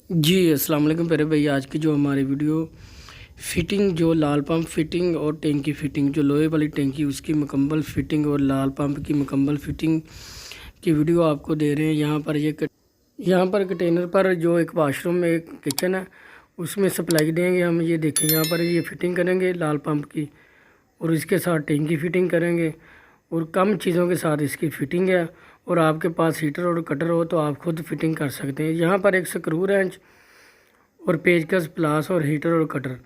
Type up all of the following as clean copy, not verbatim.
जी अस्सलाम वालेकुम प्यारे भाई। आज की जो हमारी वीडियो फिटिंग, जो लाल पंप फिटिंग और टैंकी फिटिंग, जो लोहे वाली टैंकी उसकी मुकम्मल फिटिंग और लाल पंप की मुकम्मल फिटिंग की वीडियो आपको दे रहे हैं। यहाँ पर कंटेनर पर जो एक वाशरूम में एक किचन है उसमें सप्लाई देंगे हम। ये देखें, यहाँ पर ये फिटिंग करेंगे लाल पंप की और इसके साथ टैंकी फिटिंग करेंगे और कम चीज़ों के साथ इसकी फ़िटिंग है। और आपके पास हीटर और कटर हो तो आप खुद फिटिंग कर सकते हैं। यहाँ पर एक स्क्रू रेंच और पेचकस, प्लास और हीटर और कटर,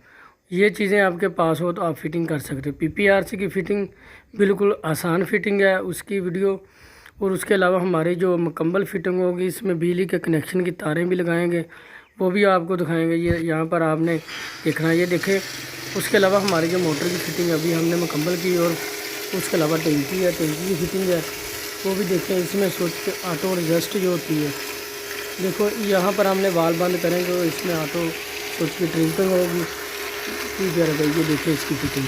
ये चीज़ें आपके पास हो तो आप फिटिंग कर सकते हैं। पीपीआरसी की फ़िटिंग बिल्कुल आसान फिटिंग है उसकी वीडियो। और उसके अलावा हमारी जो मुकम्मल फिटिंग होगी इसमें बिजली के कनेक्शन की तारें भी लगाएंगे, वो भी आपको दिखाएंगे। ये यहाँ पर आपने देखना, ये देखें। उसके अलावा हमारी जो मोटर की फ़िटिंग अभी हमने मुकम्मल की और उसके अलावा टैंकी है, टैंकी की फ़िटिंग है वो भी देखें। इसमें स्विच ऑटो एडजस्ट जो होती है, देखो यहाँ पर हमने वाल बंद करेंगे तो इसमें ऑटो स्विच की ट्रिपिंग होगी। ठीक है भाई, ये देखिए इसकी फिटिंग।